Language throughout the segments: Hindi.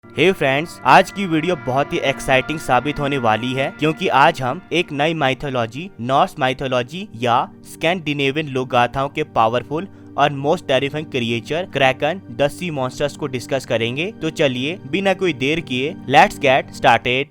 हे फ्रेंड्स, आज की वीडियो बहुत ही एक्साइटिंग साबित होने वाली है क्योंकि आज हम एक नई माइथोलॉजी, नॉर्स माइथोलॉजी या स्कैंडिनेवियन लोक गाथाओं के पावरफुल और most terrifying creature Kraken the sea monsters को डिस्कस करेंगे। तो चलिए बिना कोई देर किए लेट्स गेट स्टार्टेड।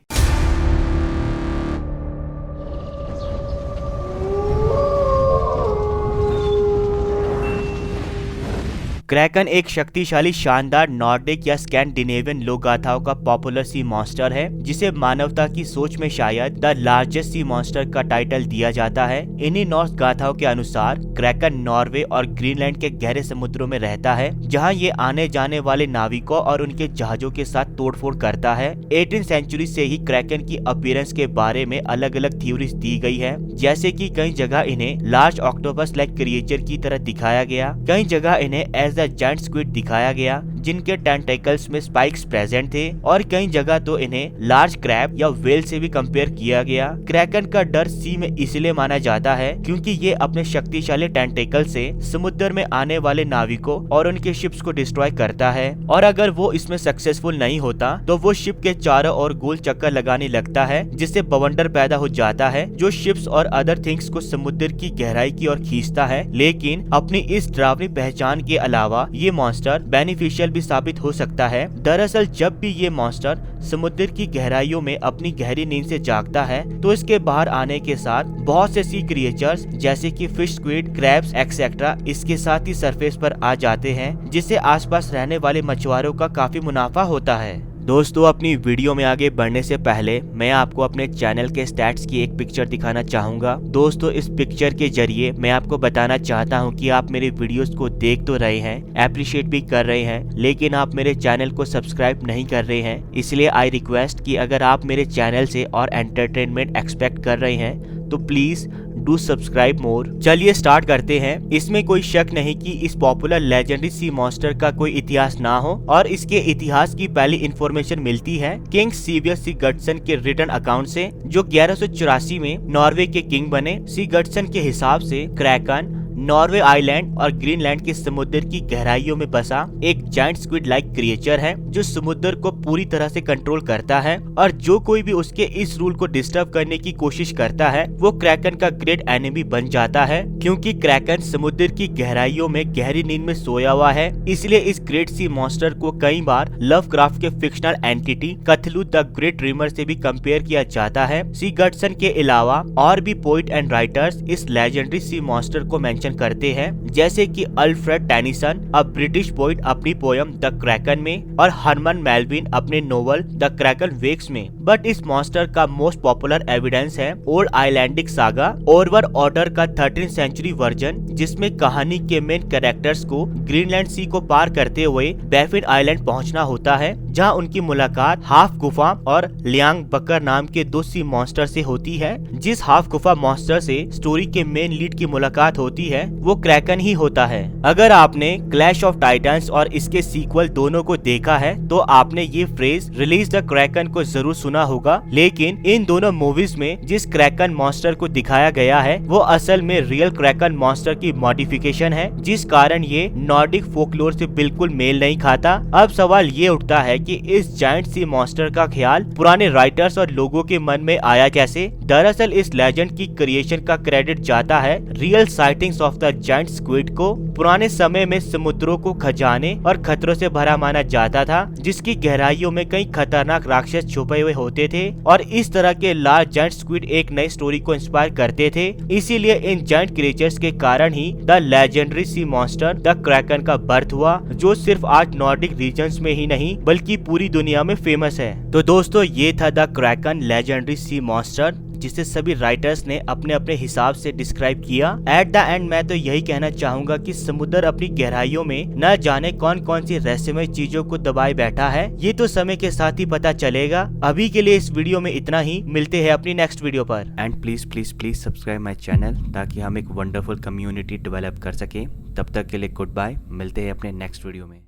क्रैकन एक शक्तिशाली, शानदार नॉर्डिक या स्कैंडिनेवियन लोक गाथाओं का पॉपुलर सी मॉन्स्टर है जिसे मानवता की सोच में शायद द लार्जेस्ट सी मॉन्स्टर का टाइटल दिया जाता है। इन्हीं नॉर्स गाथाओं के अनुसार क्रैकन नॉर्वे और ग्रीनलैंड के गहरे समुद्रों में रहता है, जहां ये आने जाने वाले नाविकों और उनके जहाजों के साथ तोड़फोड़ करता है। 18वीं सेंचुरी से ही क्रैकन की अपीयरेंस के बारे में अलग अलग थ्योरीज दी गई है, जैसे कि कई जगह इन्हें लार्ज ऑक्टोपस लाइक क्रिएचर की तरह दिखाया गया, कई जगह इन्हें एज जायंट स्क्विड दिखाया गया जिनके टेंटेकल्स में स्पाइक्स प्रेजेंट थे, और कई जगह तो इन्हें लार्ज क्रैब या व्हेल से भी कंपेयर किया गया। क्रैकन का डर सी में इसलिए माना जाता है क्योंकि ये अपने शक्तिशाली टेंटेकल से समुद्र में आने वाले नाविकों और उनके शिप्स को डिस्ट्रॉय करता है, और अगर वो इसमें सक्सेसफुल नहीं होता तो वो शिप के चारों ओर गोल चक्कर लगाने लगता है, जिससे बवंडर पैदा हो जाता है जो शिप्स और अदर थिंग्स को समुद्र की गहराई की ओर खींचता है। लेकिन अपनी इस डरावनी पहचान के अलावा ये मॉन्स्टर बेनिफिशियल भी साबित हो सकता है। दरअसल जब भी ये मॉन्स्टर समुद्र की गहराइयों में अपनी गहरी नींद से जागता है तो इसके बाहर आने के साथ बहुत से सी क्रिएचर्स जैसे कि फिश, स्क्विड, क्रैब्स एक्सेट्रा इसके साथ ही सरफेस पर आ जाते हैं, जिससे आसपास रहने वाले मछुआरों का काफी मुनाफा होता है। दोस्तों, अपनी वीडियो में आगे बढ़ने से पहले मैं आपको अपने चैनल के स्टैट्स की एक पिक्चर दिखाना चाहूंगा। दोस्तों, इस पिक्चर के जरिए मैं आपको बताना चाहता हूं कि आप मेरे वीडियोस को देख तो रहे हैं, एप्रिशिएट भी कर रहे हैं, लेकिन आप मेरे चैनल को सब्सक्राइब नहीं कर रहे हैं। इसलिए आई रिक्वेस्ट कि अगर आप मेरे चैनल से और एंटरटेनमेंट एक्सपेक्ट कर रहे हैं तो प्लीज डू सब्सक्राइब मोर। चलिए स्टार्ट करते हैं। इसमें कोई शक नहीं कि इस पॉपुलर लेजेंडरी सी मॉन्स्टर का कोई इतिहास ना हो, और इसके इतिहास की पहली इंफॉर्मेशन मिलती है किंग सिवियस सिगर्टसन के रिटर्न अकाउंट से, जो 1184 में नॉर्वे के किंग बने। सिगर्टसन के हिसाब से क्रैकन नॉर्वे आइलैंड और ग्रीनलैंड के समुद्र की गहराइयों में बसा एक जायंट स्क्विड लाइक क्रिएचर है जो समुद्र को पूरी तरह से कंट्रोल करता है, और जो कोई भी उसके इस रूल को डिस्टर्ब करने की कोशिश करता है वो क्रैकन का ग्रेट एनिमी बन जाता है। क्योंकि क्रैकन समुद्र की गहराइयों में गहरी नींद में सोया हुआ है, इसलिए इस ग्रेट सी मॉन्स्टर को कई बार लवक्राफ्ट के fictional entity Cthulhu the great dreamer से भी कंपेयर किया जाता है। सिगर्टसन के अलावा और भी पोइट एंड राइटर्स इस लेजेंडरी सी मॉन्स्टर को मेंशन करते हैं, जैसे कि Alfred Tennyson a British poet अपनी पोयम द क्रैकन में, और हरमन मेल्विन अपने नोवेल द क्रैकन वेक्स में। बट इस मॉन्स्टर का मोस्ट पॉपुलर एविडेंस है ओल्ड आइलैंडिक सागा ओरवर ऑर्डर का 13वीं सेंचुरी वर्जन, जिसमें कहानी के मेन कैरेक्टर्स को ग्रीनलैंड सी को पार करते हुए बैफिन आइलैंड पहुंचना होता है, जहां उनकी मुलाकात हाफ गुफा और लियांग बकर नाम के दो सी मॉन्स्टर से होती है। जिस हाफ गुफा मॉन्स्टर से स्टोरी के मेन लीड की मुलाकात होती है वो क्रैकन ही होता है। अगर आपने क्लैश ऑफ टाइटंस और इसके सीक्वल दोनों को देखा है तो आपने ये फ्रेज रिलीज द क्रैकन को जरूर सुना होगा, लेकिन इन दोनों मूवीज में जिस क्रैकन मॉन्स्टर को दिखाया गया है वो असल में रियल क्रैकन मॉन्स्टर की मॉडिफिकेशन है, जिस कारण ये नॉर्डिक फोकलोर से बिल्कुल मेल नहीं खाता। अब सवाल ये उठता है कि इस जायंट सी मॉन्स्टर का ख्याल पुराने राइटर्स और लोगों के मन में आया कैसे। दरअसल इस लेजेंड की क्रिएशन का क्रेडिट जाता है real sightings of the giant squid को। पुराने समय में समुद्रों को खजाने और खतरों से भरा माना जाता था, जिसकी गहराइयों में कई खतरनाक राक्षस छुपे हुए होते थे, और इस तरह के लार्ज जायंट स्क्विड एक नई स्टोरी को इंस्पायर करते थे। इसीलिए इन जायंट क्रिएचर्स के कारण ही the legendary sea monster the kraken का बर्थ हुआ, जो सिर्फ आज नॉर्डिक रीजन्स में ही नहीं बल्कि पूरी दुनिया में फेमस है। तो दोस्तों, ये था the Kraken legendary sea monster, जिसे सभी राइटर्स ने अपने अपने हिसाब से डिस्क्राइब किया। एट द एंड मैं तो यही कहना चाहूंगा कि समुद्र अपनी गहराइयों में न जाने कौन कौन सी रहस्यमय चीजों को दबाए बैठा है, ये तो समय के साथ ही पता चलेगा। अभी के लिए इस वीडियो में इतना ही, मिलते हैं अपनी नेक्स्ट वीडियो पर। And please please please subscribe my channel ताकि हम एक वंडरफुल कम्युनिटी डेवलप कर सके। तब तक के लिए गुड बाय, मिलते हैं अपने नेक्स्ट वीडियो में।